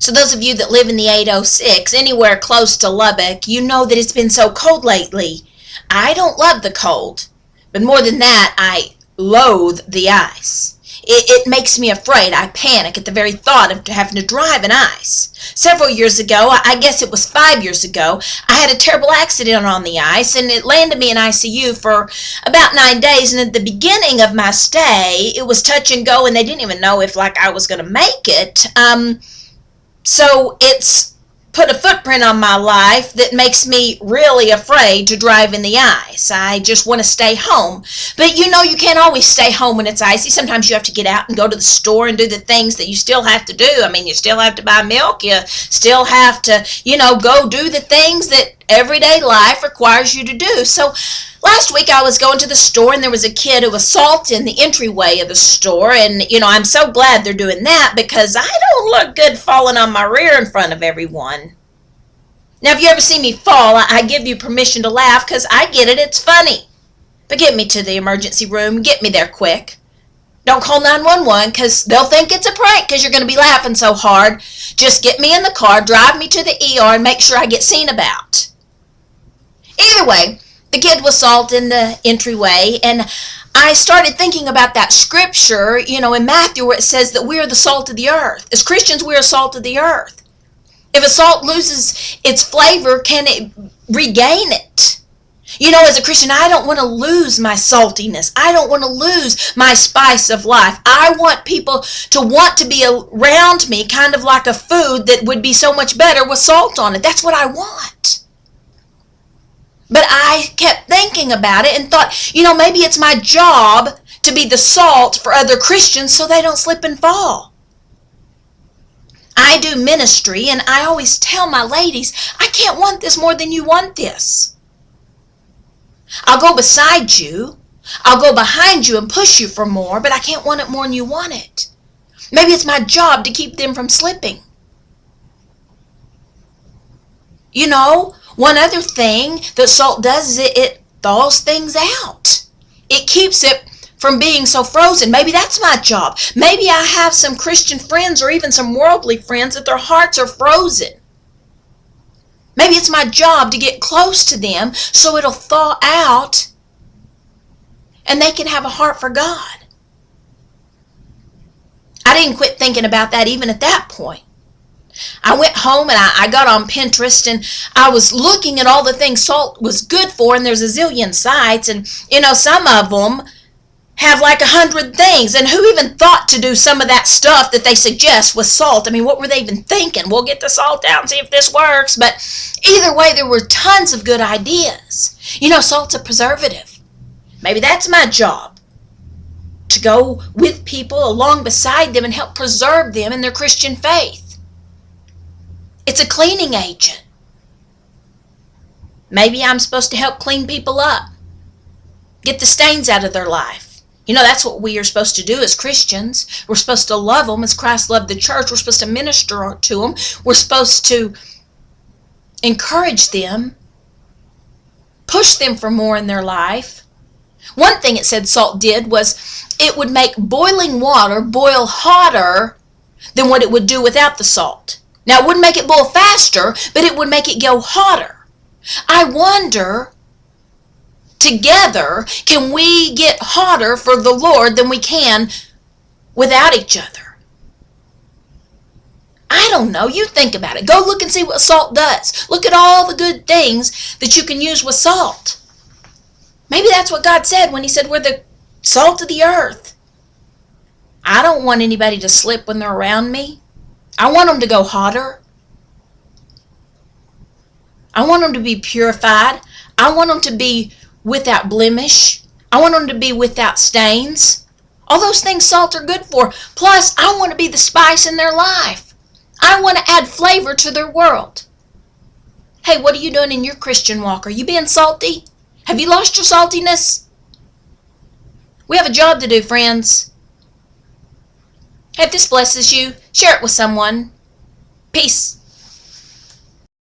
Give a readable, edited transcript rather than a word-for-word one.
So those of you that live in the 806, anywhere close to Lubbock, you know that it's been so cold lately. I don't love the cold, but more than that, I loathe the ice. It makes me afraid. I panic at the very thought of having to drive in ice. Several years ago, I guess it was 5 years ago, I had a terrible accident on the ice, and it landed me in ICU for about 9 days. And at the beginning of my stay, it was touch and go, and they didn't even know if I was going to make it. So it's put a footprint on my life that makes me really afraid to drive in the ice. I just want to stay home. But you can't always stay home when it's icy. Sometimes you have to get out and go to the store and do the things that you still have to do. You still have to buy milk. You still have to, go do the things that everyday life requires you to do. So last week I was going to the store, and there was a kid who was salt in the entryway of the store. And, I'm so glad they're doing that, because I don't look good falling on my rear in front of everyone. Now, if you ever see me fall, I give you permission to laugh, because I get it. It's funny. But get me to the emergency room. Get me there quick. Don't call 911, because they'll think it's a prank because you're going to be laughing so hard. Just get me in the car, drive me to the ER, and make sure I get seen about. Either way, the kid was salt in the entryway, and I started thinking about that scripture, in Matthew, where it says that we are the salt of the earth. As Christians, we are salt of the earth. If a salt loses its flavor, can it regain it? As a Christian, I don't want to lose my saltiness. I don't want to lose my spice of life. I want people to want to be around me, kind of like a food that would be so much better with salt on it. That's what I want. But I kept thinking about it and thought, maybe it's my job to be the salt for other Christians so they don't slip and fall. I do ministry, and I always tell my ladies, I can't want this more than you want this. I'll go beside you, I'll go behind you and push you for more, but I can't want it more than you want it. Maybe it's my job to keep them from slipping. One other thing that salt does is it thaws things out. It keeps it from being so frozen. Maybe that's my job. Maybe I have some Christian friends or even some worldly friends that their hearts are frozen. Maybe it's my job to get close to them so it'll thaw out and they can have a heart for God. I didn't quit thinking about that even at that point. I went home and I got on Pinterest, and I was looking at all the things salt was good for, and there's a zillion sites, and some of them have 100 things, and who even thought to do some of that stuff that they suggest with salt? What were they even thinking? We'll get the salt out and see if this works. But either way, there were tons of good ideas. Salt's a preservative. Maybe that's my job, to go with people along beside them and help preserve them in their Christian faith. It's a cleaning agent. Maybe I'm supposed to help clean people up, get the stains out of their life. That's what we are supposed to do as Christians. We're supposed to love them as Christ loved the church. We're supposed to minister to them. We're supposed to encourage them, push them for more in their life. One thing it said salt did was it would make boiling water boil hotter than what it would do without the salt. Now, it wouldn't make it boil faster, but it would make it go hotter. I wonder, together, can we get hotter for the Lord than we can without each other? I don't know. You think about it. Go look and see what salt does. Look at all the good things that you can use with salt. Maybe that's what God said when He said we're the salt of the earth. I don't want anybody to slip when they're around me. I want them to go hotter. I want them to be purified. I want them to be without blemish. I want them to be without stains. All those things salt are good for. Plus, I want to be the spice in their life. I want to add flavor to their world. Hey, what are you doing in your Christian walk? Are you being salty? Have you lost your saltiness? We have a job to do, friends. If this blesses you, share it with someone. Peace.